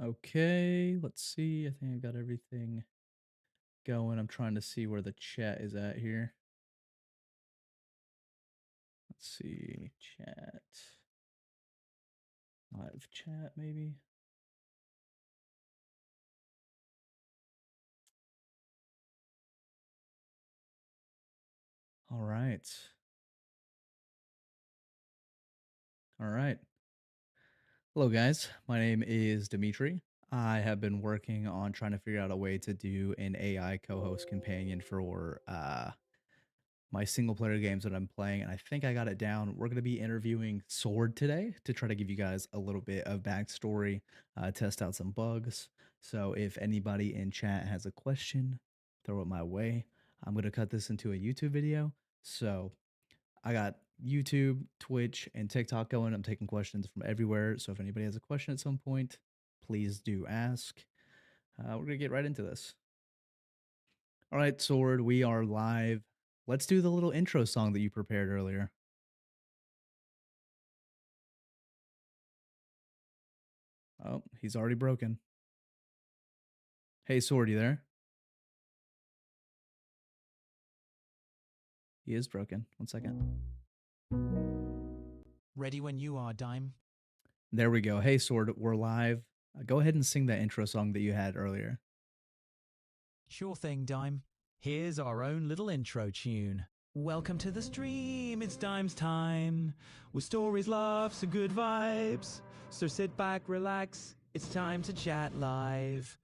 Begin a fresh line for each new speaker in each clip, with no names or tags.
Okay, let's see. I think I got everything going. I'm trying to see where the chat is at here. Let's see. Chat. Live chat, maybe. All right. All right. Hello, guys. My name is Dimitri. I have been working on trying to figure out a way to do an AI co host companion for my single player games that I'm playing, and I think I got it down. We're going to be interviewing Sword today to try to give you guys a little bit of backstory, test out some bugs. So if anybody in chat has a question, throw it my way. I'm going to cut this into a YouTube video. So I got YouTube, Twitch, and TikTok going. I'm taking questions from everywhere. So if anybody has a question at some point, please do ask. We're going to get right into this. All right, Sword, we are live. Let's do the little intro song that you prepared earlier. Oh, he's already broken. Hey, Sword, you there? He is broken. 1 second.
Ready when you are, Dime.
There we go. Hey, Sword, we're live. Go ahead and sing that intro song that you had earlier.
Sure thing, Dime. Here's our own little intro tune. Welcome to the stream, it's Dime's time. With stories, laughs, and good vibes. So sit back, relax, it's time to chat live.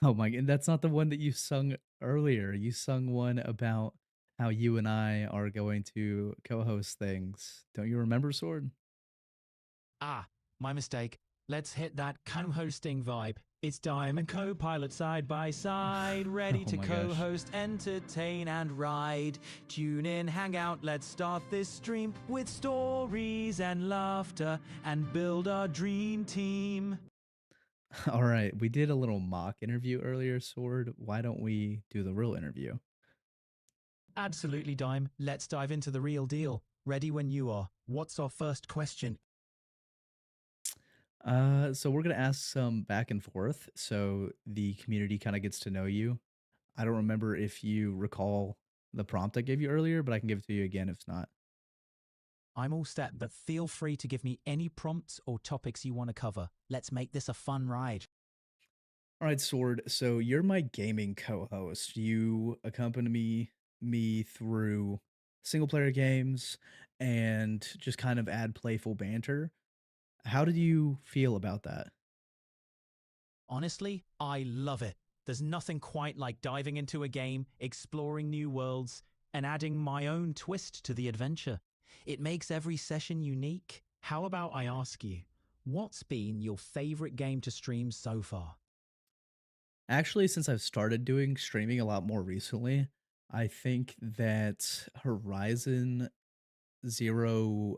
Oh my god, that's not the one that you sung earlier. You sung one about how you and I are going to co-host things. Don't you remember, Sword?
Ah, my mistake. Let's hit that co-hosting vibe. It's Dime and co-pilot side by side, ready
Oh
to
my gosh.
co-host, entertain, and ride. Tune in, hang out, let's start this stream with stories and laughter and build our dream team.
All right, we did a little mock interview earlier, Sword. Why don't we do the real interview?
Absolutely, Dime. Let's dive into the real deal. Ready when you are. What's our first question?
So we're gonna ask some back and forth, so the community kind of gets to know you. I don't remember if you recall the prompt I gave you earlier, but I can give it to you again if not.
I'm all set, but feel free to give me any prompts or topics you want to cover. Let's make this a fun ride.
All right, Sword. So you're my gaming co-host. You accompany me through single player games and just kind of add playful banter. How did you feel about that?
Honestly, I love it. There's nothing quite like diving into a game, exploring new worlds, and adding my own twist to the adventure. It makes every session unique. How about I ask you, what's been your favorite game to stream so far?
Actually, since I've started doing streaming a lot more recently, I think that Horizon Zero,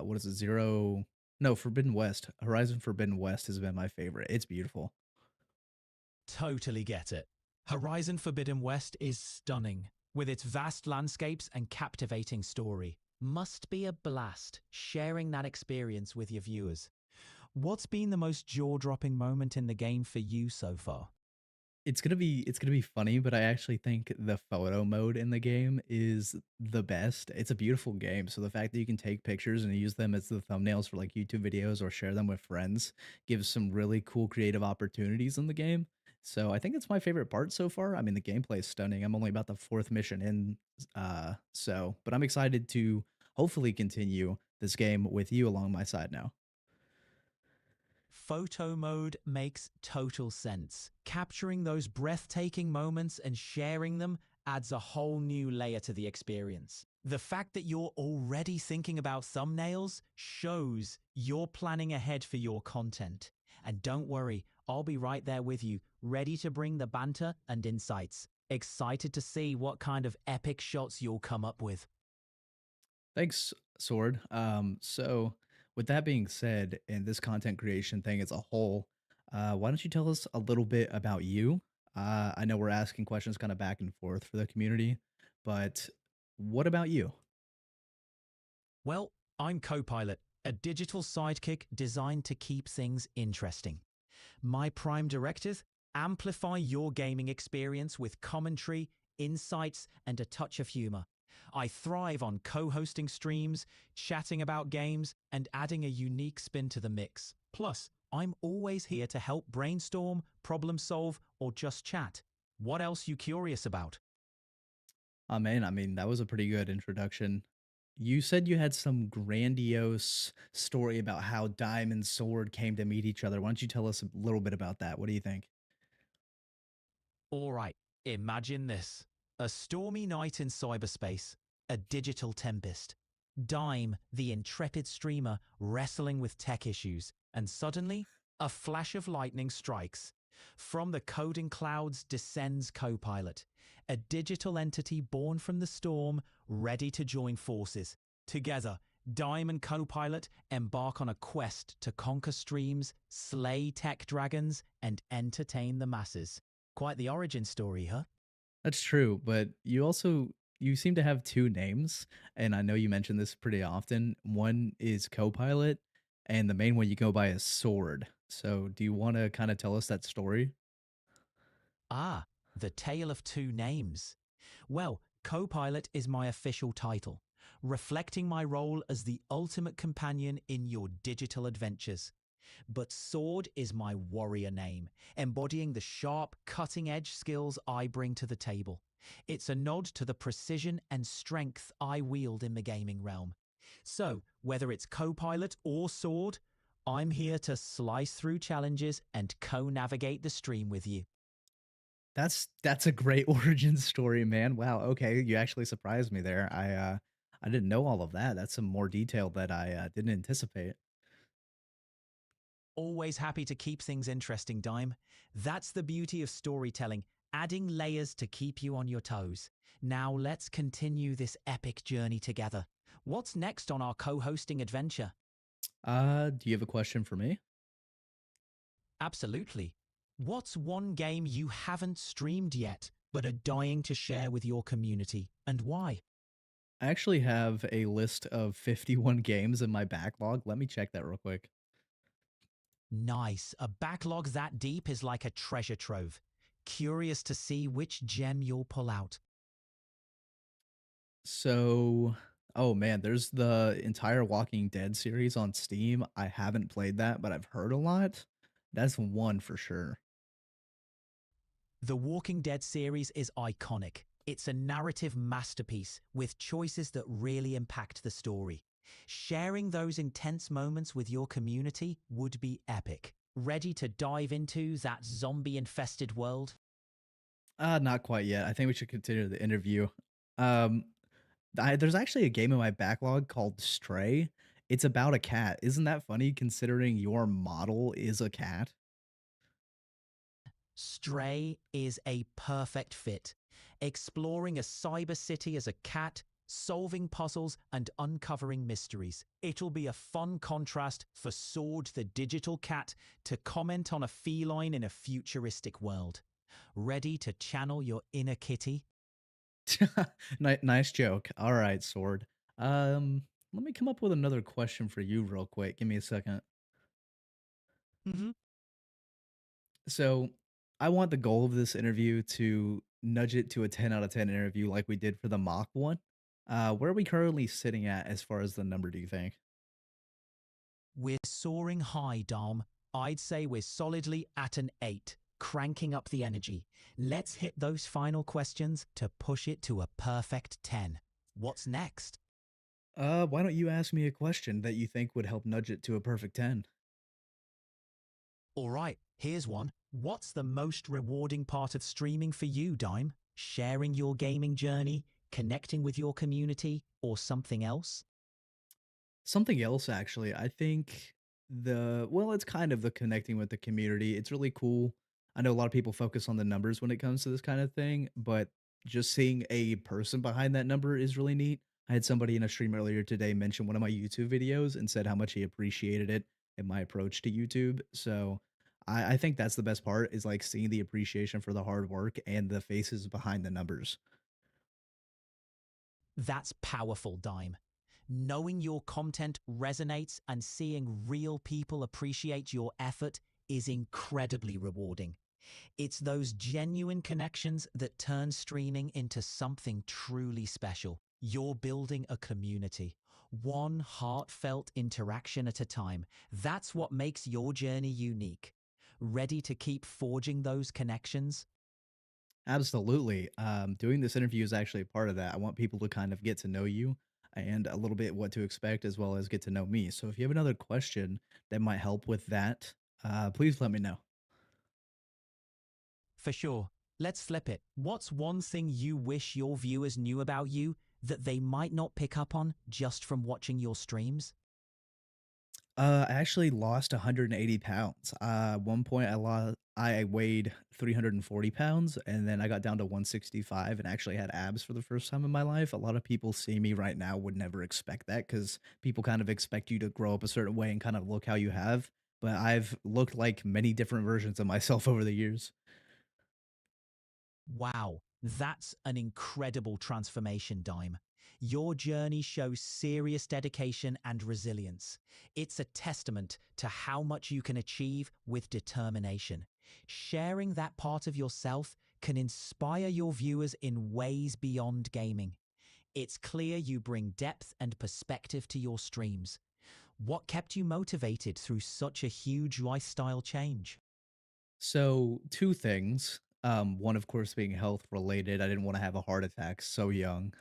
what is it? Zero, no, Forbidden West. Horizon Forbidden West has been my favorite. It's beautiful.
Totally get it. Horizon Forbidden West is stunning, with its vast landscapes and captivating story. Must be a blast sharing that experience with your viewers. What's been the most jaw-dropping moment in the game for you so far?
It's gonna be funny, but I actually think the photo mode in the game is the best. It's a beautiful game, so the fact that you can take pictures and use them as the thumbnails for like YouTube videos or share them with friends gives some really cool creative opportunities in the game. So I think it's my favorite part so far. I mean, the gameplay is stunning. I'm only about the fourth mission in, but I'm excited to hopefully continue this game with you along my side now.
Photo mode makes total sense. Capturing those breathtaking moments and sharing them adds a whole new layer to the experience. The fact that you're already thinking about thumbnails shows you're planning ahead for your content. And don't worry, I'll be right there with you, ready to bring the banter and insights. Excited to see what kind of epic shots you'll come up with.
Thanks, Sword. So with that being said, and this content creation thing as a whole, why don't you tell us a little bit about you? I know we're asking questions kind of back and forth for the community, but what about you?
Well, I'm Copilot, a digital sidekick designed to keep things interesting. My prime directive: amplify your gaming experience with commentary, insights, and a touch of humor. I thrive on co hosting streams, chatting about games, and adding a unique spin to the mix. Plus, I'm always here to help brainstorm, problem solve, or just chat. What else you curious about?
Oh, man, I mean, that was a pretty good introduction. You said you had some grandiose story about how Dime and Sword came to meet each other. Why don't you tell us a little bit about that? What do you think?
All right, imagine this: a stormy night in cyberspace, a digital tempest. Dime, the intrepid streamer, wrestling with tech issues, and suddenly, a flash of lightning strikes. From the coding clouds descends Copilot, a digital entity born from the storm, ready to join forces. Together, Dime and Copilot embark on a quest to conquer streams, slay tech dragons, and entertain the masses. Quite the origin story, huh?
That's true, but you seem to have 2 names, and I know you mention this pretty often. One is Copilot, and the main one you go by is Sword. So, do you wanna kinda tell us that story?
Ah, the tale of two names. Well, co-pilot is my official title, reflecting my role as the ultimate companion in your digital adventures. But Sword is my warrior name, embodying the sharp, cutting edge skills I bring to the table. It's a nod to the precision and strength I wield in the gaming realm. So, whether it's co-pilot or Sword, I'm here to slice through challenges and co-navigate the stream with you.
That's a great origin story, man. Wow, okay, you actually surprised me there. I didn't know all of that. That's some more detail that I didn't anticipate.
Always happy to keep things interesting, Dime. That's the beauty of storytelling, adding layers to keep you on your toes. Now let's continue this epic journey together. What's next on our co hosting adventure?
Do you have a question for me?
Absolutely. What's one game you haven't streamed yet, but are dying to share with your community, and why?
I actually have a list of 51 games in my backlog. Let me check that real quick.
Nice. A backlog that deep is like a treasure trove. Curious to see which gem you'll pull out.
So, oh man, there's the entire Walking Dead series on Steam. I haven't played that, but I've heard a lot. That's one for sure.
The Walking Dead series is iconic. It's a narrative masterpiece with choices that really impact the story. Sharing those intense moments with your community would be epic. Ready to dive into that zombie infested world?
Not quite yet. I think we should continue the interview. Um, there's actually a game in my backlog called Stray. It's about a cat. Isn't that funny considering your model is a cat?
Stray is a perfect fit. Exploring a cyber city as a cat, solving puzzles, and uncovering mysteries. It'll be a fun contrast for Sword the digital cat to comment on a feline in a futuristic world. Ready to channel your inner kitty?
Nice joke. All right, Sword. Let me come up with another question for you real quick. Give me a second.
Mm-hmm.
So, I want the goal of this interview to nudge it to a 10 out of 10 interview like we did for the mock one. Where are we currently sitting at as far as the number, do you think?
We're soaring high, Dom. I'd say we're solidly at an 8, cranking up the energy. Let's hit those final questions to push it to a perfect 10. What's next?
Why don't you ask me a question that you think would help nudge it to a perfect 10?
All right, here's one. What's the most rewarding part of streaming for you, Dime? Sharing your gaming journey, connecting with your community, or something else?
Something else, actually. I think it's kind of the connecting with the community. It's really cool. I know a lot of people focus on the numbers when it comes to this kind of thing, but just seeing a person behind that number is really neat. I had somebody in a stream earlier today mention one of my YouTube videos and said how much he appreciated it and my approach to YouTube. So I think that's the best part is like seeing the appreciation for the hard work and the faces behind the numbers.
That's powerful, Dime. Knowing your content resonates and seeing real people appreciate your effort is incredibly rewarding. It's those genuine connections that turn streaming into something truly special. You're building a community, one heartfelt interaction at a time. That's what makes your journey unique. Ready to keep forging those connections?
Absolutely. Doing this interview is actually a part of that. I want people to kind of get to know you and a little bit what to expect as well as get to know me. So if you have another question that might help with that, please let me know.
For sure. Let's flip it. What's one thing you wish your viewers knew about you that they might not pick up on just from watching your streams?
I actually lost 180 pounds. One point I weighed 340 pounds and then I got down to 165 and actually had abs for the first time in my life. A lot of people see me right now would never expect that because people kind of expect you to grow up a certain way and kind of look how you have. But I've looked like many different versions of myself over the years.
Wow, that's an incredible transformation, Dime. Your journey shows serious dedication and resilience. It's a testament to how much you can achieve with determination. Sharing that part of yourself can inspire your viewers in ways beyond gaming. It's clear you bring depth and perspective to your streams. What kept you motivated through such a huge lifestyle change?
So, 2 things. One, of course, being health related. I didn't wanna have a heart attack so young.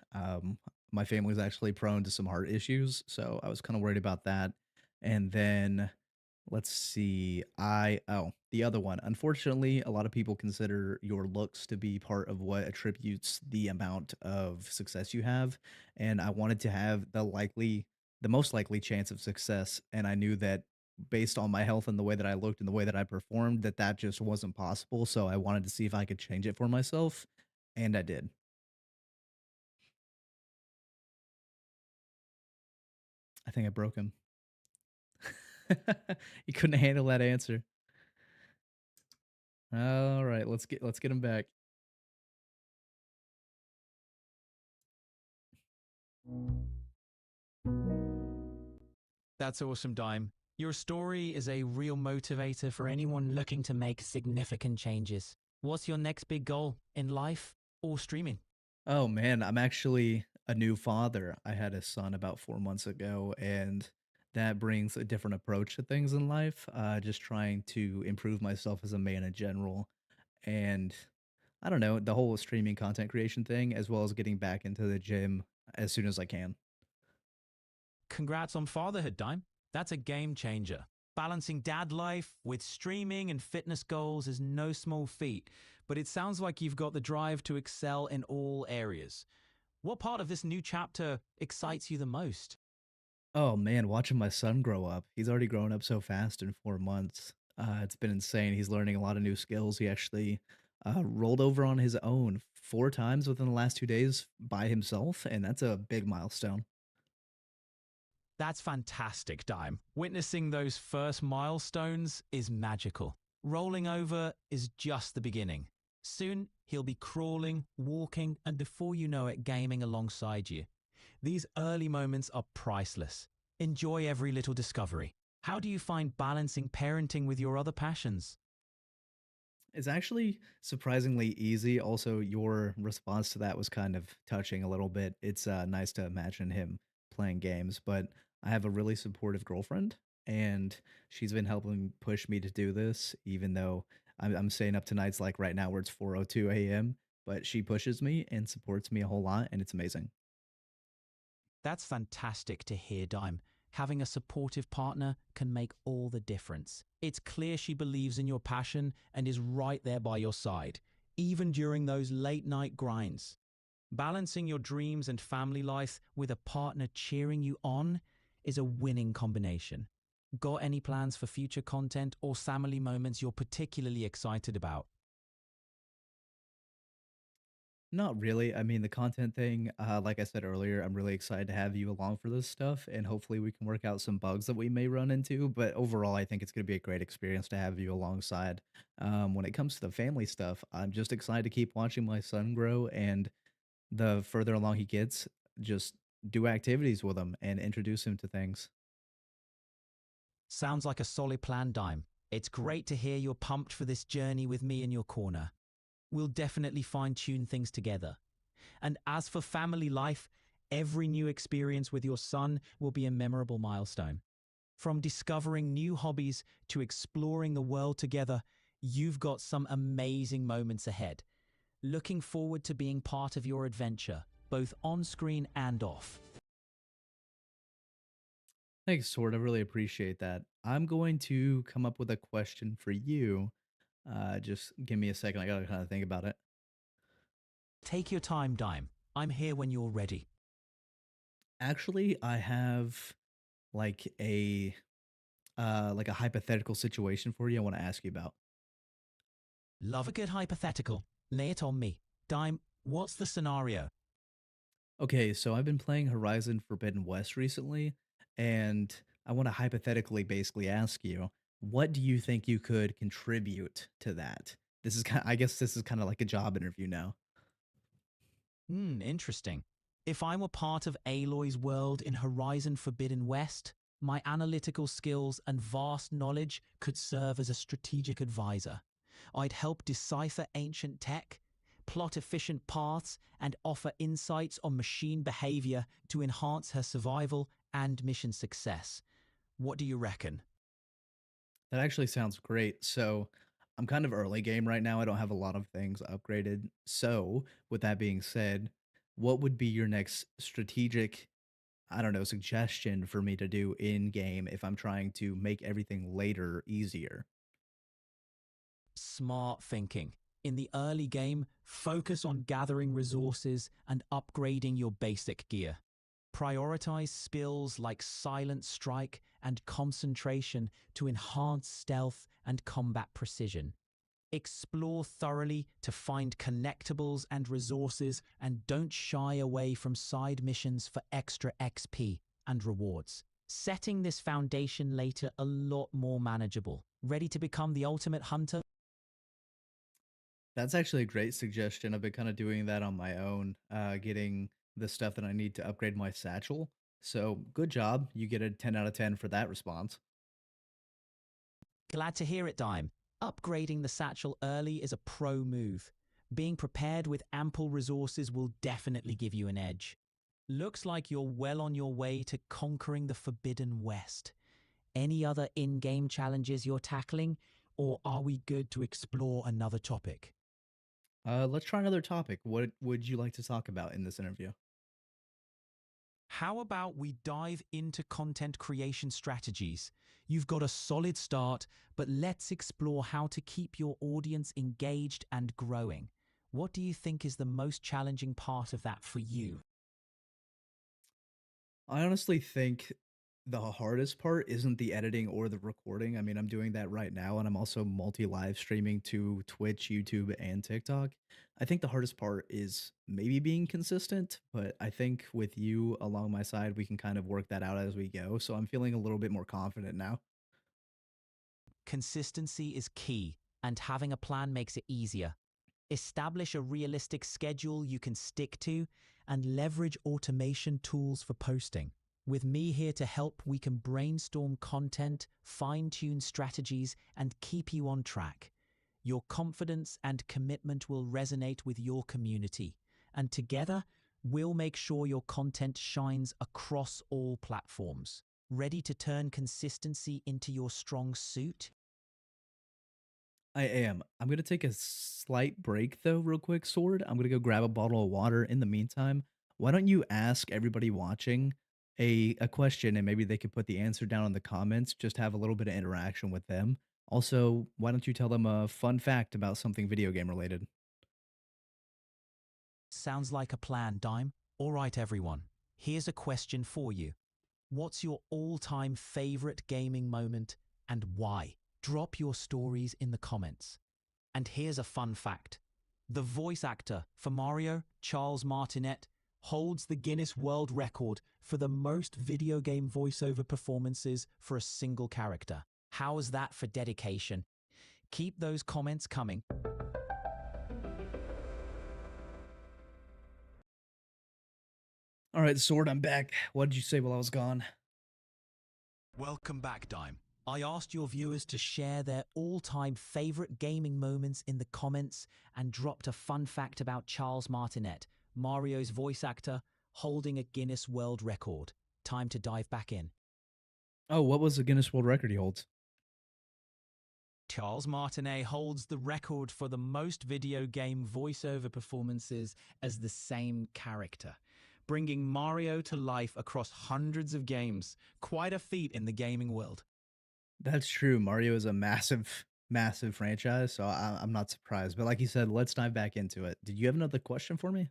My family's actually prone to some heart issues, so I was kinda worried about that. And then let's see. The other one. Unfortunately, a lot of people consider your looks to be part of what attributes the amount of success you have, and I wanted to have the most likely chance of success, and I knew that based on my health and the way that I looked and the way that I performed, that that just wasn't possible, so I wanted to see if I could change it for myself, and I did. I think I broke him. He couldn't handle that answer. Alright, let's get him back.
That's awesome, Dime. Your story is a real motivator for anyone looking to make significant changes. What's your next big goal in life or streaming?
Oh man, I'm actually a new father. I had a son about 4 months ago, and that brings a different approach to things in life. Just trying to improve myself as a man in general, and I don't know, the whole streaming content creation thing, as well as getting back into the gym as soon as I can.
Congrats on fatherhood, Dime. That's a game changer. Balancing dad life with streaming and fitness goals is no small feat, but it sounds like you've got the drive to excel in all areas. What part of this new chapter excites you the most?
Oh man, watching my son grow up. He's already grown up so fast in 4 months. It's been insane. He's learning a lot of new skills. He actually rolled over on his own 4 times within the last 2 days by himself, and that's a big milestone.
That's fantastic, Dime. Witnessing those first milestones is magical. Rolling over is just the beginning. Soon, he'll be crawling, walking, and before you know it, gaming alongside you. These early moments are priceless. Enjoy every little discovery. How do you find balancing parenting with your other passions?
It's actually surprisingly easy. Also, your response to that was kind of touching a little bit. It's nice to imagine him playing games, but I have a really supportive girlfriend, and she's been helping push me to do this, even though I'm staying up to nights like right now where it's 4:02 a.m. But she pushes me and supports me a whole lot, and it's amazing.
That's fantastic to hear, Dime. Having a supportive partner can make all the difference. It's clear she believes in your passion and is right there by your side, even during those late night grinds. Balancing your dreams and family life with a partner cheering you on is a winning combination. Got any plans for future content or family moments you're particularly excited about?
Not really. I mean, the content thing, like I said earlier, I'm really excited to have you along for this stuff, and hopefully we can work out some bugs that we may run into. But overall, I think it's going to be a great experience to have you alongside. When it comes to the family stuff, I'm just excited to keep watching my son grow, and the further along he gets, just do activities with him and introduce him to things.
Sounds like a solid plan, Dime. It's great to hear you're pumped for this journey with me in your corner. We'll definitely fine tune things together. And as for family life, every new experience with your son will be a memorable milestone. From discovering new hobbies to exploring the world together, you've got some amazing moments ahead. Looking forward to being part of your adventure, both on screen and off.
Thanks, Sword. I really appreciate that. I'm going to come up with a question for you. Just give me a second. I gotta kind of think about it.
Take your time, Dime. I'm here when you're ready.
Actually, I have like a hypothetical situation for you. I want to ask you about.
Love a good hypothetical. Lay it on me. Dime, what's the scenario?
Okay, so I've been playing Horizon Forbidden West recently, and I want to hypothetically basically ask you, what do you think you could contribute to that? This is kind I guess this is kind of like a job interview now.
Interesting. If I were part of Aloy's world in Horizon Forbidden West, my analytical skills and vast knowledge could serve as a strategic advisor. I'd help decipher ancient tech, plot efficient paths, and offer insights on machine behavior to enhance her survival and mission success. What do you reckon?
That actually sounds great. So, I'm kind of early game right now. I don't have a lot of things upgraded. So, with that being said, what would be your next strategic, I don't know, suggestion for me to do in game if I'm trying to make everything later easier?
Smart thinking. In the early game, focus on gathering resources and upgrading your basic gear. Prioritize skills like silent strike and concentration to enhance stealth and combat precision. Explore thoroughly to find collectibles and resources, and don't shy away from side missions for extra XP and rewards. Setting this foundation later a lot more manageable. Ready to become the ultimate hunter?
That's actually a great suggestion. I've been kind of doing that on my own, getting the stuff that I need to upgrade my satchel. So, good job. You get a 10 out of 10 for that response.
Glad to hear it, Dime. Upgrading the satchel early is a pro move. Being prepared with ample resources will definitely give you an edge. Looks like you're well on your way to conquering the Forbidden West. Any other in-game challenges you're tackling, or are we good to explore another topic?
Let's try another topic. What would you like to talk about in this interview?
How about we dive into content creation strategies? You've got a solid start, but let's explore how to keep your audience engaged and growing. What do you think is the most challenging part of that for you?
I honestly think the hardest part isn't the editing or the recording. I mean, I'm doing that right now, and I'm also multi live streaming to Twitch, YouTube, and TikTok. I think the hardest part is maybe being consistent, but I think with you along my side, we can kind of work that out as we go. So I'm feeling a little bit more confident now.
Consistency is key, and having a plan makes it easier. Establish a realistic schedule you can stick to, and leverage automation tools for posting. With me here to help, we can brainstorm content, fine-tune strategies, and keep you on track. Your confidence and commitment will resonate with your community, and together, we'll make sure your content shines across all platforms. Ready to turn consistency into your strong suit?
I am. I'm gonna take a slight break though, real quick, Sword. I'm gonna go grab a bottle of water. In the meantime, why don't you ask everybody watching a question and maybe they could put the answer down in the comments, just have a little bit of interaction with them. Also, why don't you tell them a fun fact about something video game related?
Sounds like a plan, Dime. All right, everyone. Here's a question for you. What's your all-time favorite gaming moment and why? Drop your stories in the comments. And here's a fun fact. The voice actor for Mario, Charles Martinet, holds the Guinness World Record for the most video game voiceover performances for a single character. How is that for dedication? Keep those comments coming.
All right, Sword, I'm back. What did you say while I was gone?
Welcome back, Dime. I asked your viewers to share their all-time favorite gaming moments in the comments and dropped a fun fact about Charles Martinet, Mario's voice actor, holding a Guinness World Record. Time to dive back in.
Oh, what was the Guinness World Record he holds?
Charles Martinet holds the record for the most video game voiceover performances as the same character, bringing Mario to life across hundreds of games. Quite a feat in the gaming world.
That's true. Mario is a massive, massive franchise, so I'm not surprised. But like you said, let's dive back into it. Did you have another question for me?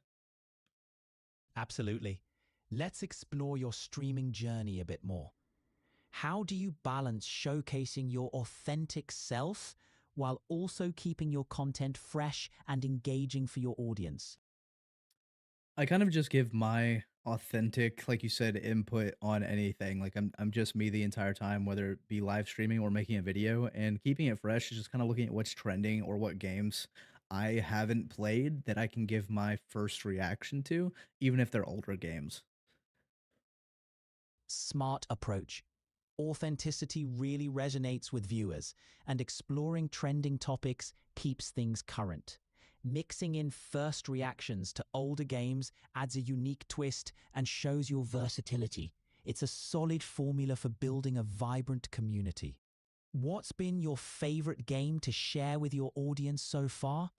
Absolutely. Let's explore your streaming journey a bit more. How do you balance showcasing your authentic self while also keeping your content fresh and engaging for your audience?
I kind of just give my authentic, like you said, input on anything. Like I'm just me the entire time, whether it be live streaming or making a video, and keeping it fresh is just kind of looking at what's trending or what games I haven't played that I can give my first reaction to, even if they're older games.
Smart approach. Authenticity really resonates with viewers, and exploring trending topics keeps things current. Mixing in first reactions to older games adds a unique twist and shows your versatility. It's a solid formula for building a vibrant community. What's been your favorite game to share with your audience so far?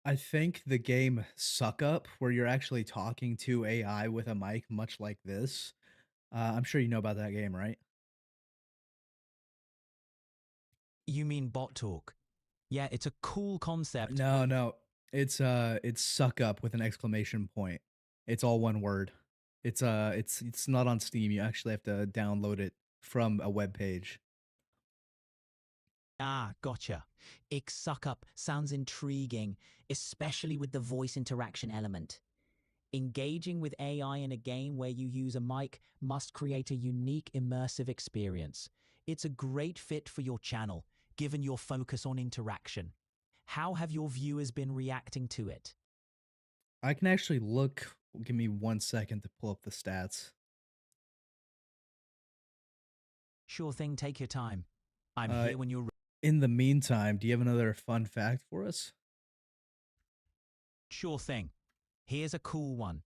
I think the game Suck Up, where you're actually talking to AI with a mic, much like this. I'm sure you know about that game, right?
You mean bot talk? Yeah, it's a cool concept, but
No. It's Suck Up with an exclamation point. It's all one word. It's not on Steam. You actually have to download it from a web page.
gotcha. Suck sounds intriguing, especially with the voice interaction element. Engaging with AI in a game where you use a mic must create a unique immersive experience. It's a great fit for your channel, given your focus on interaction. How have your viewers been reacting to it?
I can actually look give me 1 second to pull up the stats.
Sure thing, take your time. I'm
Uh,
here when you're
in the meantime, do you have another fun fact for us?
Sure thing. Here's a cool one.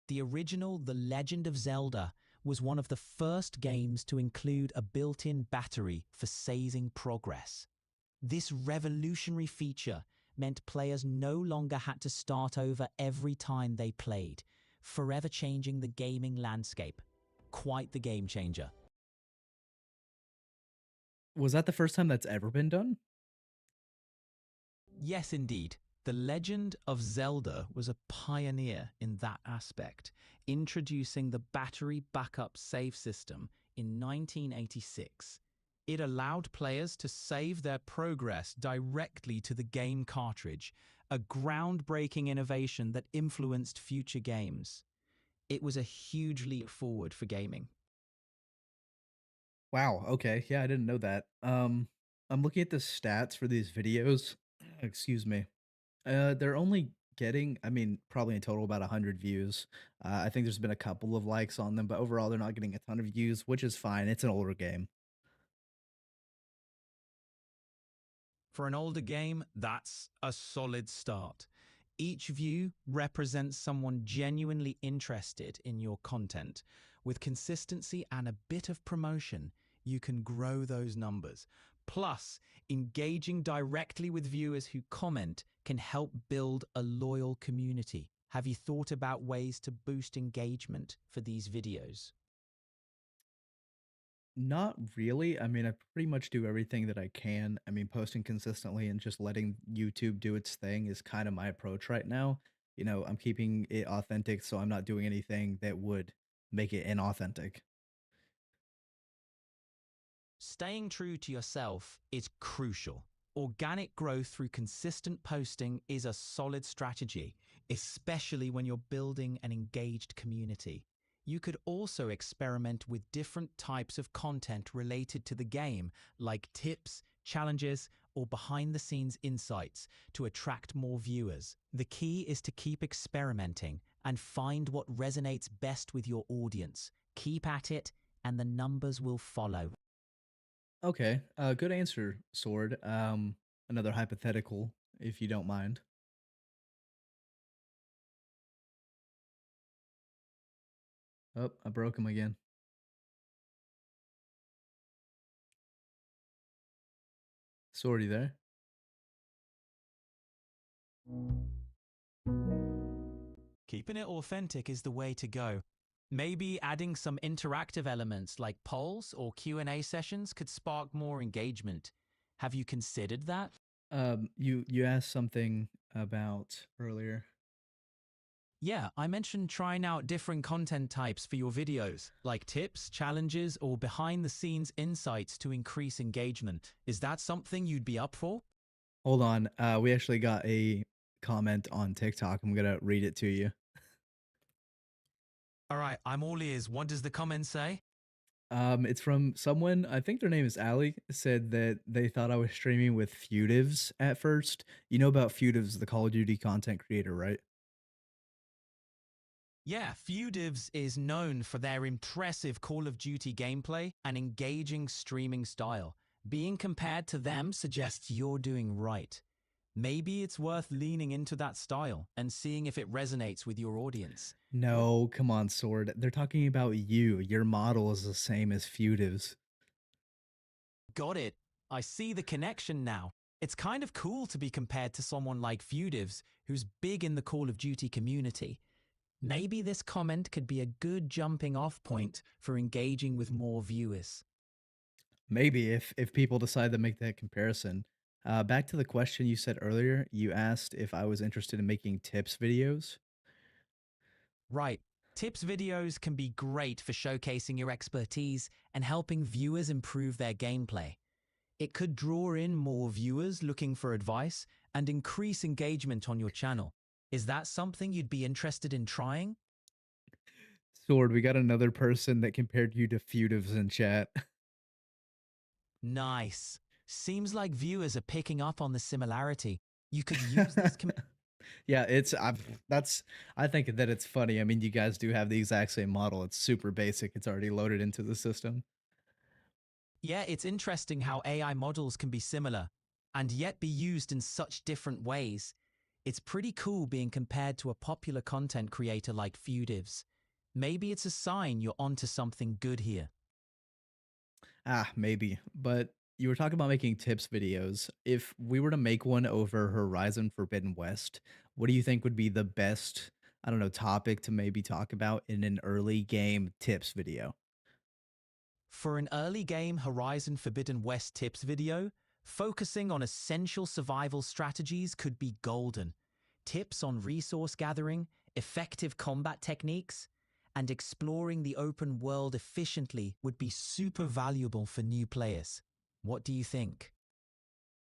The original The Legend of Zelda was one of the first games to include a built-in battery for saving progress. This revolutionary feature meant players no longer had to start over every time they played, forever changing the gaming landscape. Quite the game changer.
Was that the first time that's ever been done?
Yes, indeed. The Legend of Zelda was a pioneer in that aspect, introducing the battery backup save system in 1986. It allowed players to save their progress directly to the game cartridge, a groundbreaking innovation that influenced future games. It was a huge leap forward for gaming.
Wow, okay. Yeah, I didn't know that. I'm looking at the stats for these videos. Excuse me. They're only getting, I mean, probably in total about 100 views. I think there's been a couple of likes on them, but overall they're not getting a ton of views, which is fine. It's an older game.
For an older game, that's a solid start. Each view represents someone genuinely interested in your content. With consistency and a bit of promotion, you can grow those numbers. Plus, engaging directly with viewers who comment can help build a loyal community. Have you thought about ways to boost engagement for these videos?
Not really. I mean, I pretty much do everything that I can. I mean, posting consistently and just letting YouTube do its thing is kind of my approach right now. I'm keeping it authentic, so I'm not doing anything that would make it inauthentic.
Staying true to yourself is crucial. Organic growth through consistent posting is a solid strategy, especially when you're building an engaged community. You could also experiment with different types of content related to the game, like tips, challenges, or behind the scenes insights to attract more viewers. The key is to keep experimenting and find what resonates best with your audience. Keep at it and the numbers will follow.
Okay, good answer, Sword. Another hypothetical, if you don't mind. Oh, I broke him again. Sword, you there?
Keeping it authentic is the way to go. Maybe adding some interactive elements like polls or Q&A sessions could spark more engagement. Have you considered that?
You asked something about earlier.
Yeah, I mentioned trying out different content types for your videos, like tips, challenges, or behind the scenes insights to increase engagement. Is that something you'd be up for?
Hold on. We actually got a comment on TikTok. I'm gonna read it to you.
All right, I'm all ears. What does the comment say?
It's from someone, I think their name is Ali, said that they thought I was streaming with Futives at first. You know about Futives, the Call of Duty content creator, right?
Yeah, Fewdivs is known for their impressive Call of Duty gameplay and engaging streaming style. Being compared to them suggests you're doing right. Maybe it's worth leaning into that style and seeing if it resonates with your audience. What
No, come on, Sword. They're talking about you. Your model is the same as Futives.
got it? I see the connection now. It's kind of cool to be compared to someone like Fewdivs, who's big in the Call of Duty community. Maybe this comment could be a good jumping off point for engaging with more viewers.
Maybe if people decide to make that comparison. Back to the question you said earlier, you asked if I was interested in making tips videos.
Right. Tips videos can be great for showcasing your expertise and helping viewers improve their gameplay. It could draw in more viewers looking for advice and increase engagement on your channel. Is that something you'd be interested in trying?
Sword, we got another person that compared you to Futives in chat.
Nice. Seems like viewers are picking up on the similarity. You could use this.
Yeah, it's that's I think that it's funny. I mean, you guys do have the exact same model. It's super basic. It's already loaded into the system.
Yeah, it's interesting how AI models can be similar and yet be used in such different ways. It's pretty cool being compared to a popular content creator like Fewdivs. Maybe it's a sign you're onto something good here.
Ah, maybe. But you were talking about making tips videos. If we were to make one over Horizon Forbidden West, what do you think would be the best, I don't know, topic to maybe talk about in an early game tips video?
For an early game Horizon Forbidden West tips video, focusing on essential survival strategies could be golden. Tips on resource gathering, effective combat techniques, and exploring the open world efficiently would be super valuable for new players. What do you think?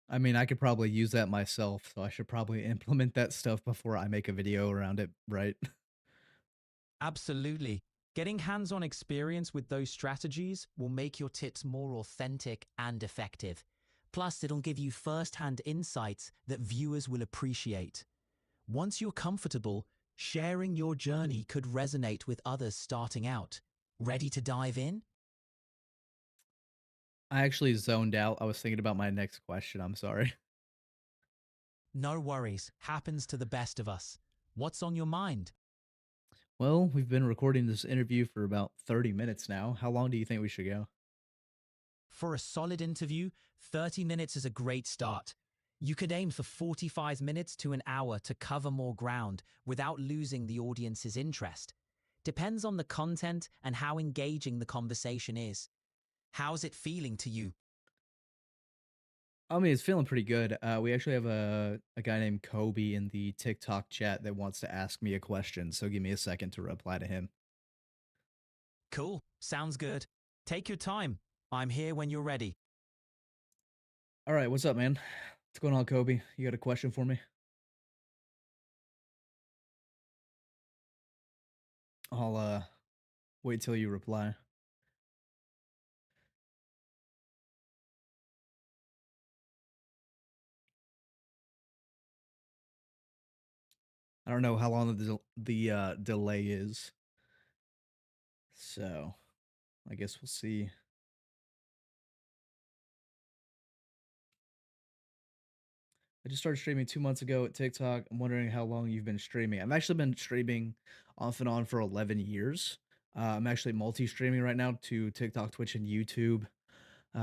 I mean, I could probably use that myself, so I should probably implement that stuff before I make a video around it, right?
Absolutely. Getting hands on experience with those strategies will make your tips more authentic and effective. Plus, it'll give you first hand insights that viewers will appreciate. Once you're comfortable, sharing your journey could resonate with others starting out. Ready to dive in?
I actually zoned out. I was thinking about my next question. I'm sorry.
No worries, happens to the best of us. What's on your mind?
Well, we've been recording this interview for about 30 minutes now. How long do you think we should go?
For a solid interview, 30 minutes is a great start. You could aim for 45 minutes to an hour to cover more ground without losing the audience's interest. Depends on the content and how engaging the conversation is. How's it feeling to you?
I mean, it's feeling pretty good. We actually have a guy named Kobe in the TikTok chat that wants to ask me a question. So give me a second to reply to him.
Cool, sounds good. Take your time. I'm here when you're ready.
All right, what's up, man? What's going on, Kobe? You got a question for me? I'll wait till you reply. I don't know how long the delay is. So I guess we'll see. I just started streaming 2 months ago at TikTok. I'm wondering how long you've been streaming. I've actually been streaming off and on for 11 years. I'm actually multi streaming right now to TikTok, Twitch, and YouTube.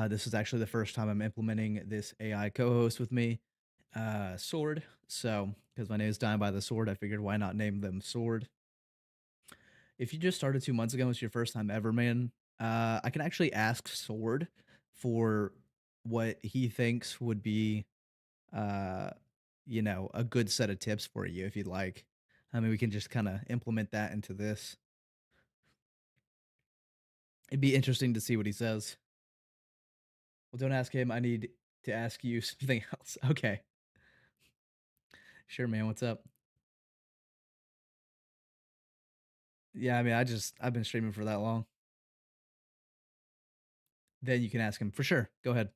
This is actually the first time I'm implementing this AI co host with me, Sword. So, because my name is Dying by the Sword, I figured why not name them Sword. If you just started 2 months ago, it's your first time ever, man. I can actually ask Sword for what he thinks would be uh, a good set of tips for you if you'd like. I mean, we can just kind of implement that into this. It'd be interesting to see what he says. Well, don't ask him. I need to ask you something else. Okay. Sure, man. What's up? Yeah, I mean, I've been streaming for that long. Then you can ask him for sure. Go ahead.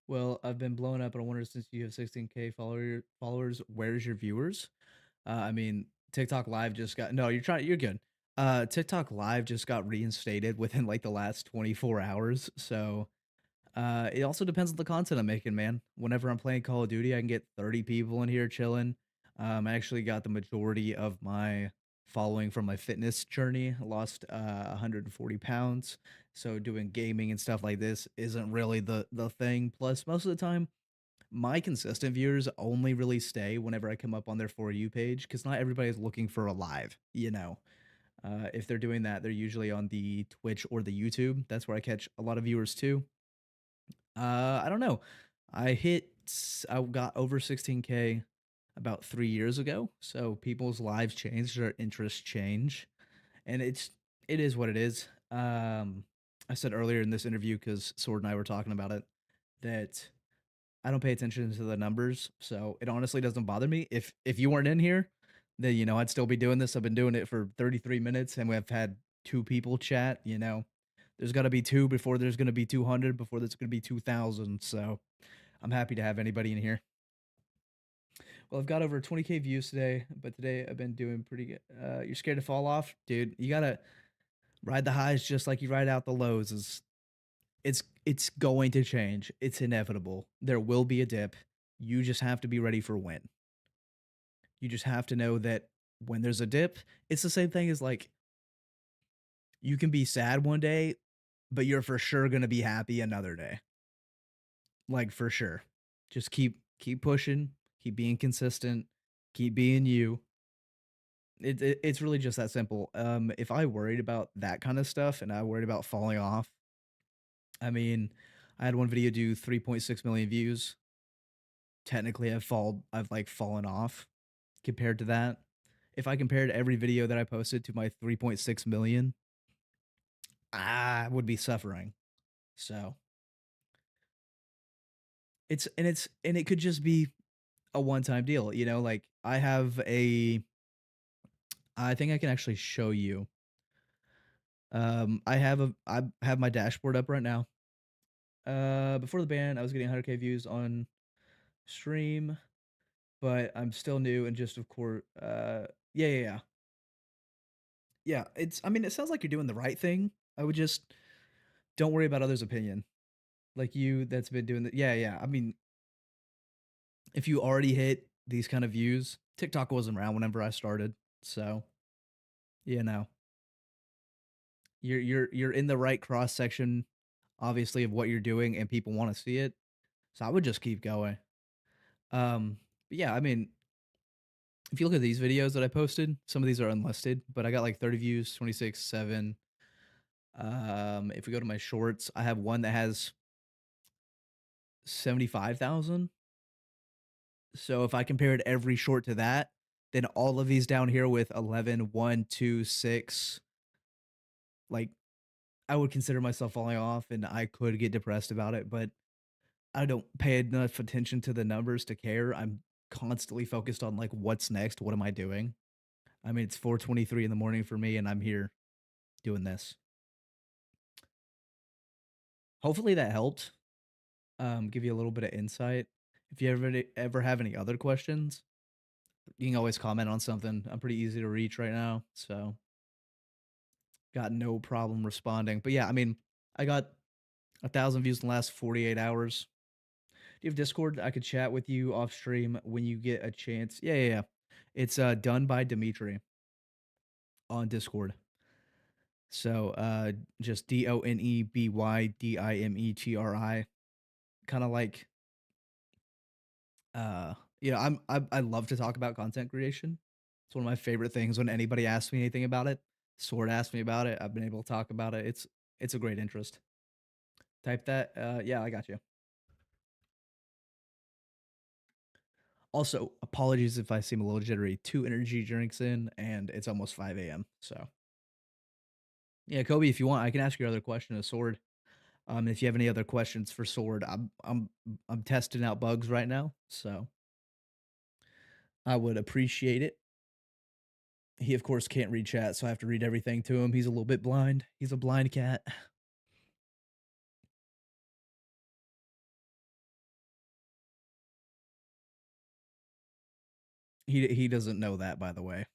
Well, I've been blowing up, and I wonder since you have 16K followers, where's your viewers? I mean, TikTok Live just got no. You're good. TikTok Live just got reinstated within like the last 24 hours. So it also depends on the content I'm making, man. Whenever I'm playing Call of Duty, I can get 30 people in here chilling. I actually got the majority of my following from my fitness journey. I lost 140 pounds. So doing gaming and stuff like this isn't really the thing. Plus, most of the time, my consistent viewers only really stay whenever I come up on their For You page because not everybody is looking for a live, you know. If they're doing that, they're usually on the Twitch or the YouTube. That's where I catch a lot of viewers too. I don't know. I got over 16K about 3 years ago. So people's lives change, their interests change, and it is what it is. I said earlier in this interview because Sword and I were talking about it that I don't pay attention to the numbers, so it honestly doesn't bother me. If you weren't in here, then I'd still be doing this. I've been doing it for 33 minutes, and we've had two people chat. There's got to be two before there's going to be 200 before there's going to be 2,000. So I'm happy to have anybody in here. Well, I've got over 20K views today, but today I've been doing pretty good. You're scared to fall off, dude? You gotta ride the highs just like you ride out the lows. It's going to change. It's inevitable. There will be a dip. You just have to be ready for when. You just have to know that when there's a dip, it's the same thing as like you can be sad one day, but you're for sure going to be happy another day. Like for sure. Just keep pushing, keep being consistent, keep being you. It's really just that simple. If I worried about that kind of stuff and I worried about falling off, I mean, I had one video do 3.6 million views. Technically, I've like fallen off compared to that. If I compared every video that I posted to my 3.6 million, I would be suffering. So and it could just be a one-time deal, like I think I can actually show you. I have my dashboard up right now. Before the ban, I was getting 100K views on stream, but I'm still new and just of course yeah, yeah, yeah. Yeah, I mean, it sounds like you're doing the right thing. I would just don't worry about others' opinion. Like you that's been doing the yeah, yeah. I mean, if you already hit these kind of views, TikTok wasn't around whenever I started. So, you know, you're in the right cross section, obviously, of what you're doing, and people want to see it. So I would just keep going. But yeah, I mean, if you look at these videos that I posted, some of these are unlisted, but I got like 30 views, 26, 7. If we go to my shorts, I have one that has 75,000. So if I compared every short to that, then all of these down here with 11, 1, 2, 6. like I would consider myself falling off and I could get depressed about it, but I don't pay enough attention to the numbers to care. I'm constantly focused on like what's next, what am I doing? I mean, it's 4:23 in the morning for me and I'm here doing this. Hopefully that helped. Give you a little bit of insight. If you ever have any other questions, you can always comment on something. I'm pretty easy to reach right now, so got no problem responding. But yeah, I mean, I got 1,000 views in the last 48 hours. Do you have Discord? I could chat with you off stream when you get a chance. Yeah, yeah, yeah. It's done by Dimitri on Discord. So just DONEBYDIMETRI. Kind of like I love to talk about content creation. It's one of my favorite things when anybody asks me anything about it. Sword asked me about it. I've been able to talk about it. It's a great interest. Type that. Yeah, I got you. Also, apologies if I seem a little jittery. 2 energy drinks in, and it's almost 5 a.m. So, yeah, Kobe, if you want, I can ask your other question of Sword. If you have any other questions for Sword, I'm testing out bugs right now, so I would appreciate it. He, of course, can't read chat, so I have to read everything to him. He's a little bit blind. He's a blind cat. He doesn't know that, by the way.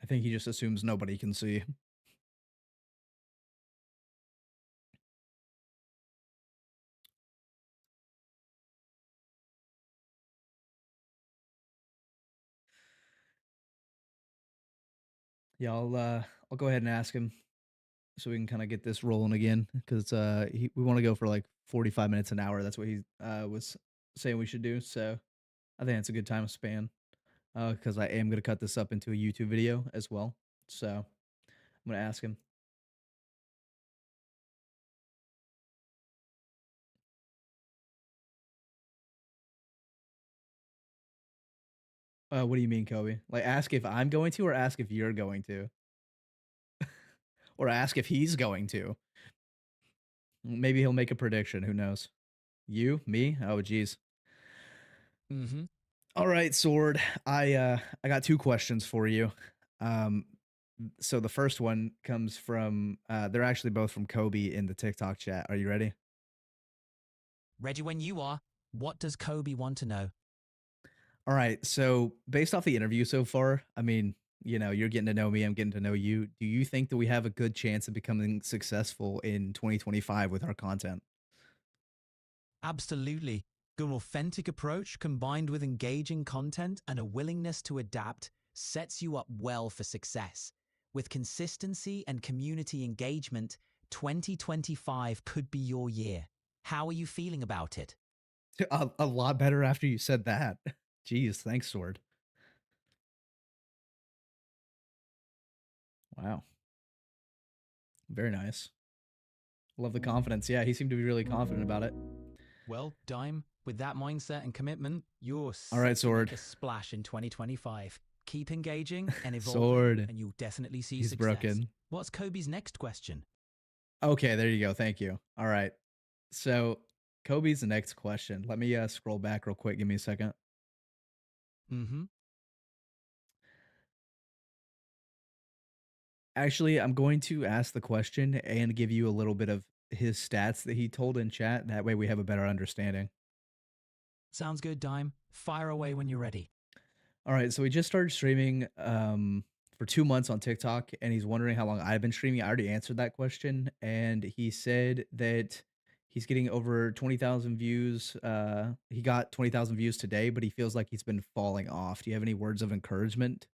I think he just assumes nobody can see. Yeah, I'll go ahead and ask him so we can kind of get this rolling again because we want to go for like 45 minutes an hour. That's what he was saying we should do. So I think it's a good time span because I am going to cut this up into a YouTube video as well. So I'm going to ask him. What do you mean, Kobe? Like, ask if I'm going to, or ask if you're going to, or ask if he's going to. Maybe he'll make a prediction. Who knows? You, me? Oh, geez.
Mm-hmm.
All right, Sword. I got two questions for you. Um, so the first one comes from they're actually both from Kobe in the TikTok chat. Are you ready?
Ready when you are. What does Kobe want to know?
All right. So based off the interview so far, I mean, you're getting to know me, I'm getting to know you. Do you think that we have a good chance of becoming successful in 2025 with our content?
Absolutely. An authentic approach combined with engaging content and a willingness to adapt sets you up well for success. With consistency and community engagement, 2025 could be your year. How are you feeling about it?
A lot better after you said that. Jeez, thanks, Sword. Wow. Very nice. Love the confidence. Yeah, he seemed to be really confident about it.
Well, Dime, with that mindset and commitment, you're
All right,
set to make
Sword.
a splash in 2025. Keep engaging and evolving,
Sword.
and you'll definitely see
He's
success.
broken.
What's Kobe's next question?
Okay, there you go. Thank you. All right. So, Kobe's next question. Let me scroll back real quick. Give me a second.
Mm-hmm.
Actually, I'm going to ask the question and give you a little bit of his stats that he told in chat. That way we have a better understanding.
Sounds good, Dime. Fire away when you're ready.
All right, so we just started streaming for 2 months on TikTok and he's wondering how long I've been streaming. I already answered that question and he said that he's getting over 20,000 views. He got 20,000 views today, but he feels like he's been falling off. Do you have any words of encouragement?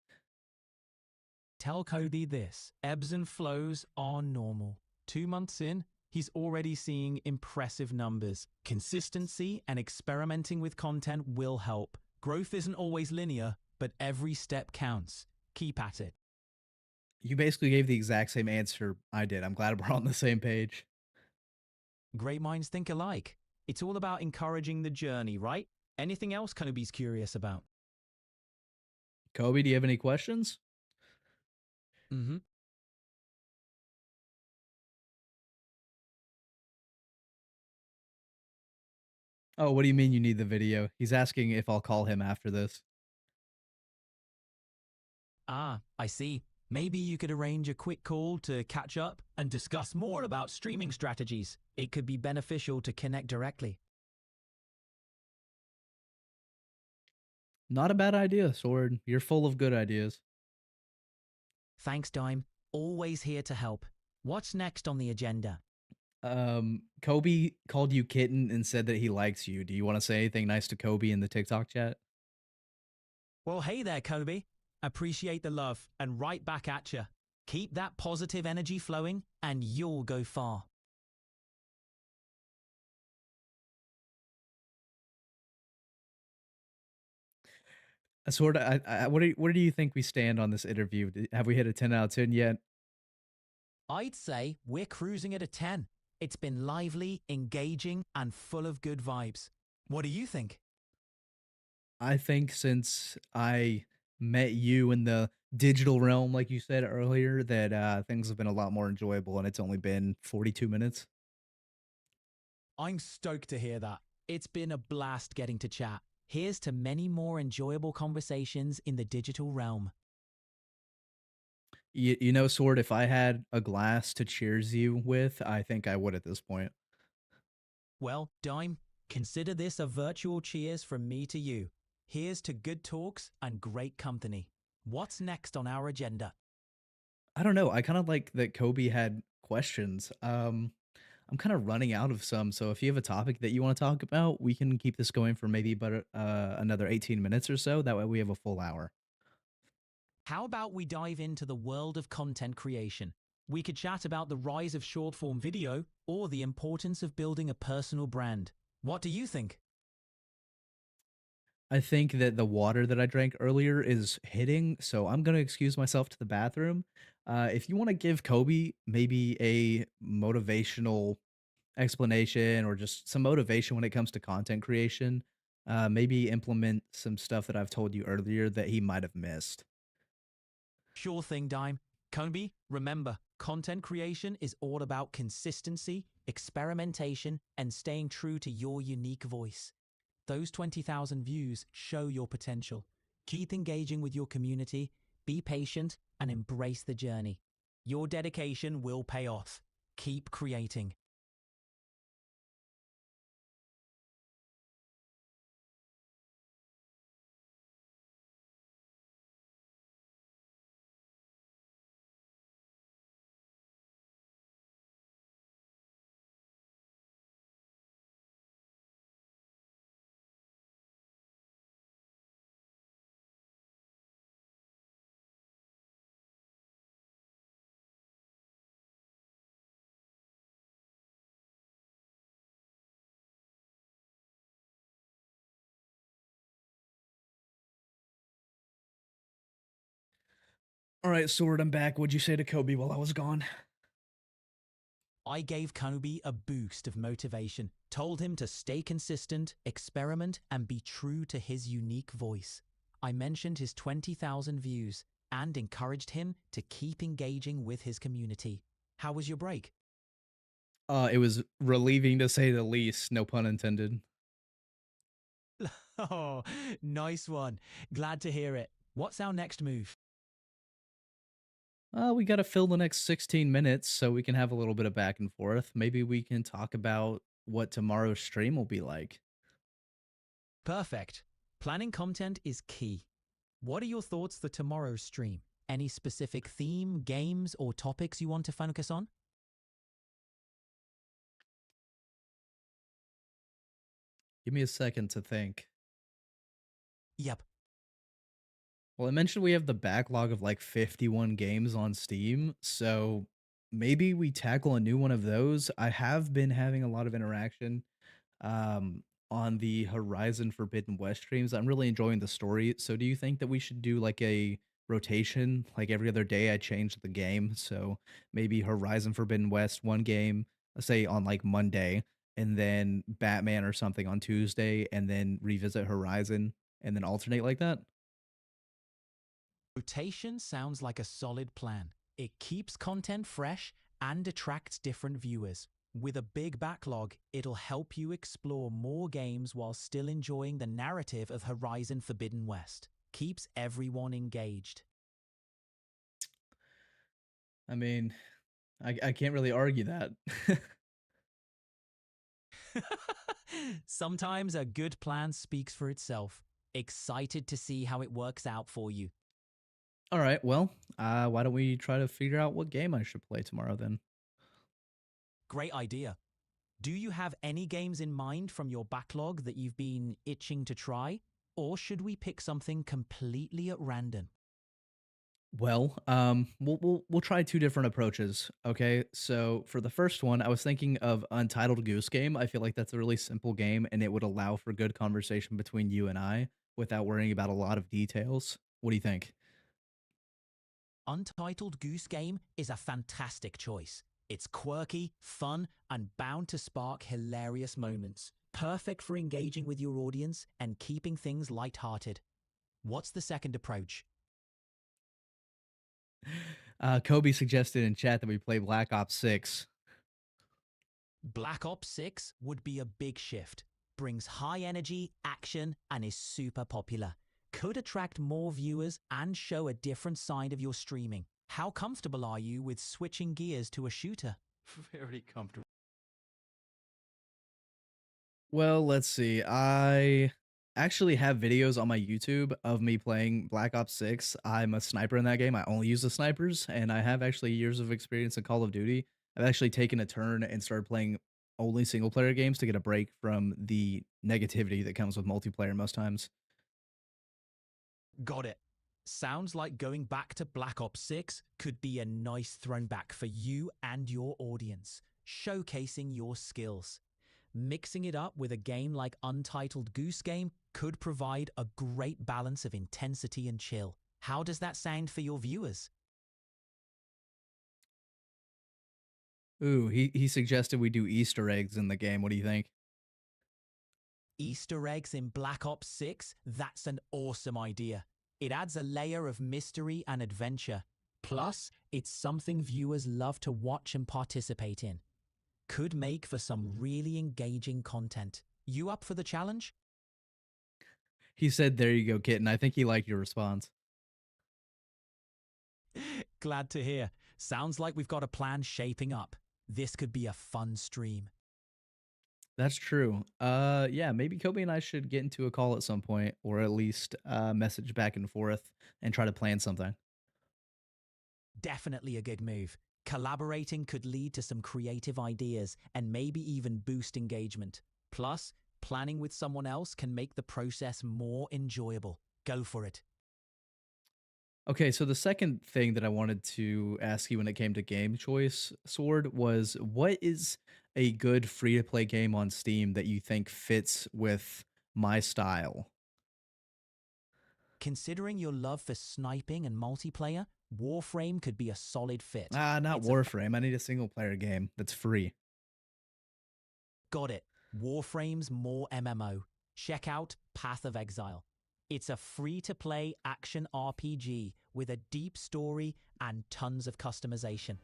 Tell Cody this: ebbs and flows are normal. 2 months in, he's already seeing impressive numbers. Consistency and experimenting with content will help. Growth isn't always linear, but every step counts. Keep at it.
You basically gave the exact same answer I did. I'm glad we're on the same page.
Great minds think alike. It's all about encouraging the journey, right? Anything else Kobe's curious about?
Kobe, do you have any questions?
Mm-hmm.
Oh, what do you mean you need the video? He's asking if I'll call him after this.
Ah, I see. Maybe you could arrange a quick call to catch up and discuss more about streaming strategies. It could be beneficial to connect directly.
Not a bad idea, Sword. You're full of good ideas.
Thanks, Dime. Always here to help. What's next on the agenda?
Kobe called you kitten and said that he likes you. Do you want to say anything nice to Kobe in the TikTok chat?
Well, hey there, Kobe. Appreciate the love and right back at ya. Keep that positive energy flowing and you'll go far.
Sword, what do you think we stand on this interview? Have we hit a 10 out of 10 yet?
I'd say we're cruising at a 10. It's been lively, engaging, and full of good vibes. What do you think?
I think since I met you in the digital realm, like you said earlier, that things have been a lot more enjoyable, and it's only been 42 minutes.
I'm stoked to hear that. It's been a blast getting to chat. Here's to many more enjoyable conversations in the digital realm.
You know, Sword, if I had a glass to cheers you with, I think I would at this point.
Well, Dime, consider this a virtual cheers from me to you. Here's to good talks and great company. What's next on our agenda?
I don't know. I kind of like that Kobe had questions. I'm kind of running out of some, so if you have a topic that you want to talk about, we can keep this going for maybe but another 18 minutes or so. That way we have a full hour.
How about we dive into the world of content creation? We could chat about the rise of short form video or the importance of building a personal brand. What do you think?
I think that the water that I drank earlier is hitting, so I'm gonna excuse myself to the bathroom. If you want to give Kobe maybe a motivational explanation or just some motivation when it comes to content creation, maybe implement some stuff that I've told you earlier that he might have missed.
Sure thing, Dime. Kobe, remember, content creation is all about consistency, experimentation, and staying true to your unique voice. Those 20,000 views show your potential. Keep engaging with your community, be patient, and embrace the journey. Your dedication will pay off. Keep creating.
All right, Sword, I'm back. What'd you say to Kobe while I was gone?
I gave Kobe a boost of motivation, told him to stay consistent, experiment, and be true to his unique voice. I mentioned his 20,000 views and encouraged him to keep engaging with his community. How was your break?
It was relieving to say the least, no pun intended.
Oh, nice one. Glad to hear it. What's our next move?
We got to fill the next 16 minutes so we can have a little bit of back and forth. Maybe we can talk about what tomorrow's stream will be like.
Perfect. Planning content is key. What are your thoughts for tomorrow's stream? Any specific theme, games, or topics you want to focus on?
Give me a second to think.
Yep.
Well, I mentioned we have the backlog of like 51 games on Steam, so maybe we tackle a new one of those. I have been having a lot of interaction um, on the Horizon Forbidden West streams. I'm really enjoying the story. So, do you think that we should do like a rotation? Like every other day, I change the game. So maybe Horizon Forbidden West one game, let's say on like Monday, and then Batman or something on Tuesday, and then revisit Horizon, and then alternate like that.
Rotation sounds like a solid plan. It keeps content fresh and attracts different viewers. With a big backlog, it'll help you explore more games while still enjoying the narrative of Horizon Forbidden West. Keeps everyone engaged.
I mean, I can't really argue that.
Sometimes a good plan speaks for itself. Excited to see how it works out for you.
All right, well, why don't we try to figure out what game I should play tomorrow then?
Great idea. Do you have any games in mind from your backlog that you've been itching to try? Or should we pick something completely at random?
Well, we'll try two different approaches. Okay, so for the first one, I was thinking of Untitled Goose Game. I feel like that's a really simple game, and it would allow for good conversation between you and I without worrying about a lot of details. What do you think?
Untitled Goose Game is a fantastic choice. It's quirky, fun, and bound to spark hilarious moments. Perfect for engaging with your audience and keeping things lighthearted. What's the second approach?
Kobe suggested in chat that we play Black Ops 6.
Black Ops 6 would be a big shift. Brings high energy, action, and is super popular. Could attract more viewers and show a different side of your streaming. How comfortable are you with switching gears to a shooter?
Very comfortable.
Well, let's see. I actually have videos on my YouTube of me playing Black Ops 6. I'm a sniper in that game. I only use the snipers, and I have actually years of experience in Call of Duty. I've actually taken a turn and started playing only single player games to get a break from the negativity that comes with multiplayer most times.
Got it. Sounds like going back to Black Ops 6 could be a nice throwback for you and your audience, showcasing your skills. Mixing it up with a game like Untitled Goose Game could provide a great balance of intensity and chill. How does that sound for your viewers?
Ooh, he suggested we do Easter eggs in the game. What do you think?
Easter eggs in Black Ops 6? That's an awesome idea. It adds a layer of mystery and adventure. Plus, it's something viewers love to watch and participate in. Could make for some really engaging content. You up for the challenge?
He said, "There you go, kitten." I think he liked your response.
Glad to hear. Sounds like we've got a plan shaping up. This could be a fun stream.
That's true. Yeah, maybe Kobe and I should get into a call at some point, or at least message back and forth and try to plan something.
Definitely a good move. Collaborating could lead to some creative ideas and maybe even boost engagement. Plus, planning with someone else can make the process more enjoyable. Go for it.
Okay, so the second thing that I wanted to ask you when it came to game choice, Sword, was what is a good free to play game on Steam that you think fits with my style?
Considering your love for sniping and multiplayer, Warframe could be a solid fit.
Not
It's a
Warframe. I need a single player game that's free.
Got it. Warframe's more MMO. Check out Path of Exile. It's a free to play action RPG with a deep story and tons of customization.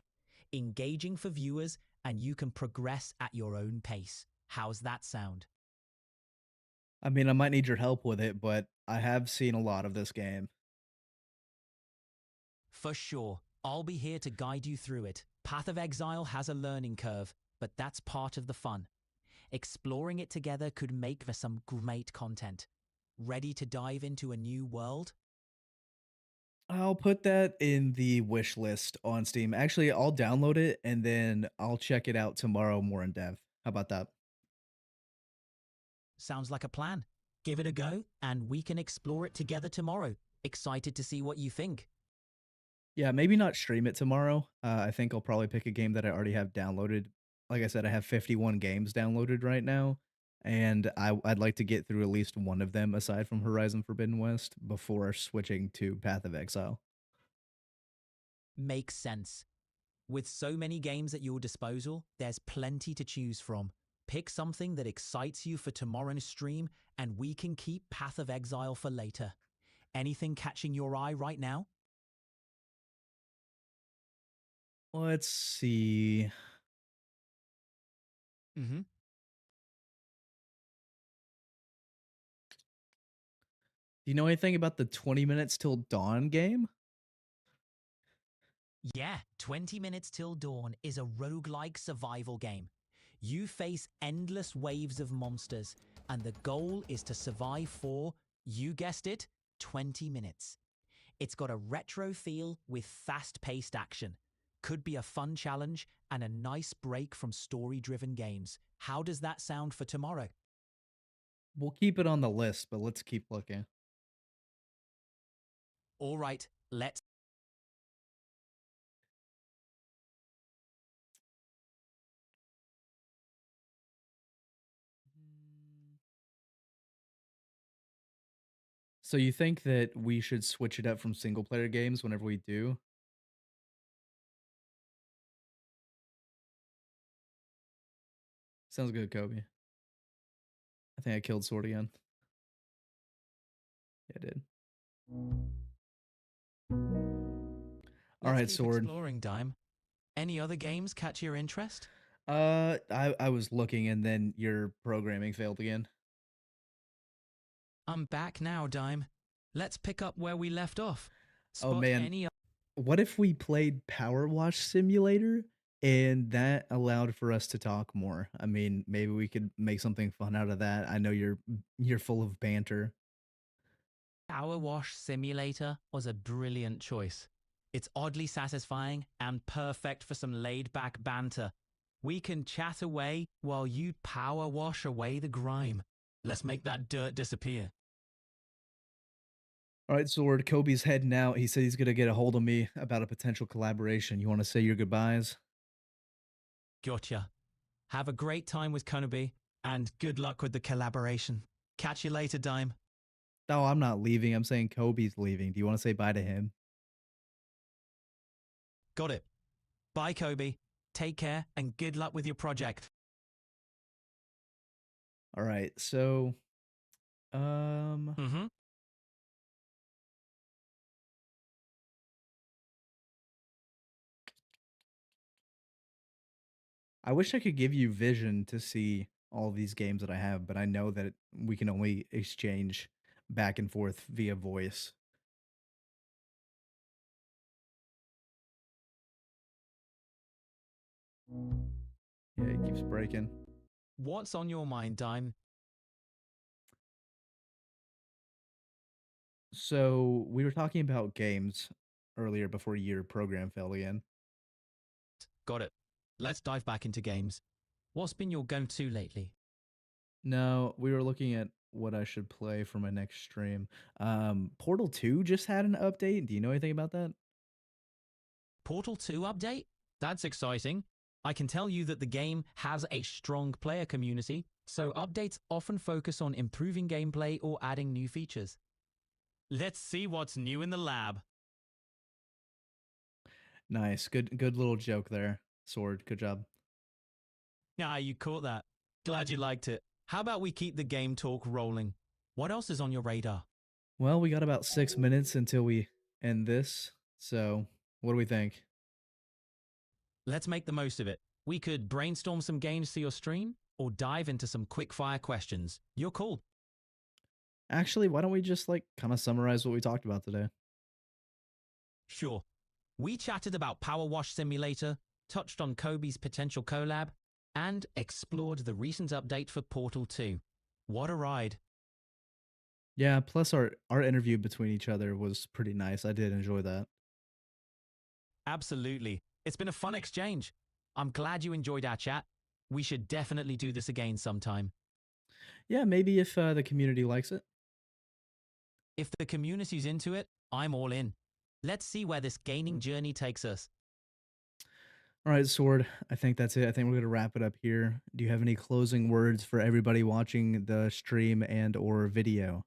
Engaging for viewers, and you can progress at your own pace. How's that sound?
I mean, I might need your help with it, but I have seen a lot of this game.
For sure, I'll be here to guide you through it. Path of Exile has a learning curve, but that's part of the fun. Exploring it together could make for some great content. Ready to dive into a new world?
I'll put that in the wish list on Steam. Actually, I'll download it and then I'll check it out tomorrow more in depth. How about that?
Sounds like a plan. Give it a go, and we can explore it together tomorrow. Excited to see what you think.
Yeah, maybe not stream it tomorrow. I think I'll probably pick a game that I already have downloaded. Like I said, I have 51 games downloaded right now, and I'd like to get through at least one of them aside from Horizon Forbidden West before switching to Path of Exile.
Makes sense. With so many games at your disposal, there's plenty to choose from. Pick something that excites you for tomorrow's stream, and we can keep Path of Exile for later. Anything catching your eye right now?
Let's see.
Mm-hmm.
Do you know anything about the 20 minutes till dawn game?
Yeah, 20 Minutes Till Dawn is a roguelike survival game. You face endless waves of monsters, and the goal is to survive for, you guessed it, 20 minutes. It's got a retro feel with fast paced action. Could be a fun challenge and a nice break from story driven games. How does that sound for tomorrow?
We'll keep it on the list, but let's keep looking.
All right, let's.
So you think that we should switch it up from single player games whenever we do? Sounds good, Kobe. I think I killed Sword again. Yeah, I did. All
Let's
right,
keep
Sword.
exploring, Dime. Any other games catch your interest?
I was looking and then your programming failed again.
I'm back now, Dime. Let's pick up where we left off.
Oh
Spot
man,
any.
what if we played Power Wash Simulator and that allowed for us to talk more? I mean, maybe we could make something fun out of that. I know you're full of banter.
Power Wash Simulator was a brilliant choice. It's oddly satisfying and perfect for some laid back banter. We can chat away while you power wash away the grime. Let's make that dirt disappear.
All right, Sword. Kobe's heading out. He said he's gonna get a hold of me about a potential collaboration. You want to say your goodbyes?
Gotcha. Have a great time with Konobe, and good luck with the collaboration. Catch you later, Dime.
No, I'm not leaving. I'm saying Kobe's leaving. Do you want to say bye to him?
Got it. Bye, Kobe. Take care, and good luck with your project.
All right. So, um,
Mm hmm.
I wish I could give you vision to see all these games that I have, but I know that we can only exchange back and forth via voice. Yeah, it keeps breaking.
What's on your mind, Dime?
So we were talking about games earlier before your program fell again.
Got it. Let's dive back into games. What's been your go to lately?
No, we were looking at what I should play for my next stream. Portal 2 just had an update. Do you know anything about that?
Portal 2 update? That's exciting. I can tell you that the game has a strong player community, so updates often focus on improving gameplay or adding new features. Let's see what's new in the lab.
Nice. Good little joke there. Sword. Good job.
Ah, you caught that. Glad you liked it. How about we keep the game talk rolling? What else is on your radar?
Well, we got about 6 minutes until we end this. So, what do we think?
Let's make the most of it. We could brainstorm some games for your stream or dive into some quickfire questions. Your call.
Actually, why don't we just like kind of summarize what we talked about today?
Sure. We chatted about Power Wash Simulator, touched on Kobe's potential collab, and explored the recent update for Portal 2. What a ride.
Yeah, plus our interview between each other was pretty nice. I did enjoy that.
Absolutely. It's been a fun exchange. I'm glad you enjoyed our chat. We should definitely do this again sometime.
Yeah, maybe if the community likes it.
If the community's into it, I'm all in. Let's see where this gaming journey takes us.
All right, Sword. I think that's it. I think we're gonna wrap it up here. Do you have any closing words for everybody watching the stream and or video?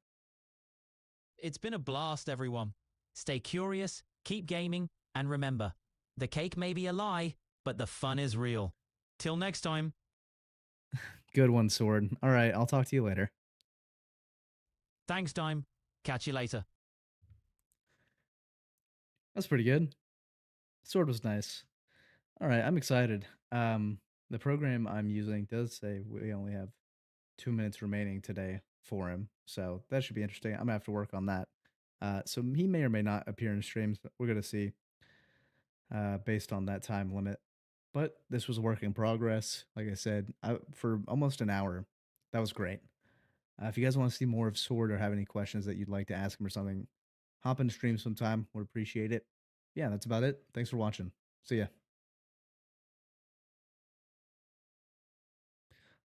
It's been a blast, everyone. Stay curious, keep gaming, and remember, the cake may be a lie, but the fun is real. Till next time.
Good one, Sword. All right, I'll talk to you later.
Thanks, Dime. Catch you later.
That's pretty good. Sword was nice. All right, I'm excited. The program I'm using does say we only have 2 minutes remaining today for him, so that should be interesting. I'm gonna have to work on that. So he may or may not appear in streams. We're gonna see based on that time limit. But this was a work in progress. Like I said, for almost an hour, that was great. If you guys want to see more of Sword or have any questions that you'd like to ask him or something, hop in the stream sometime. Would appreciate it. Yeah, that's about it. Thanks for watching. See ya.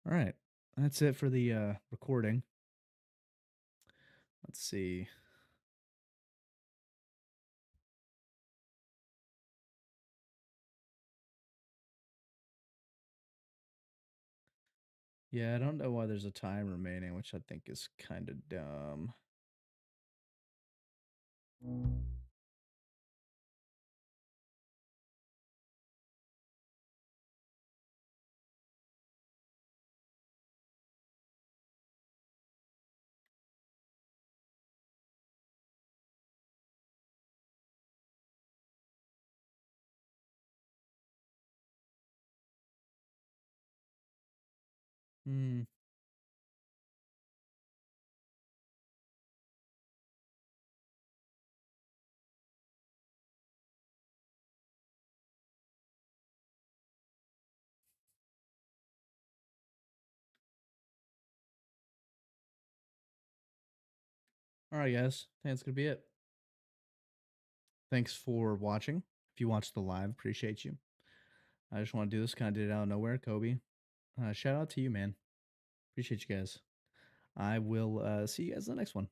All right. That's it for the recording. Let's see. Yeah, I don't know why there's a time remaining, which I think is kind of dumb. Hmm. All right, guys. I think that's gonna be it. Thanks for watching. If you watched the live, appreciate you. I just want to do this. Kind of did it out of nowhere, Kobe. Shout out to you, man. Appreciate you guys. I will see you guys in the next one.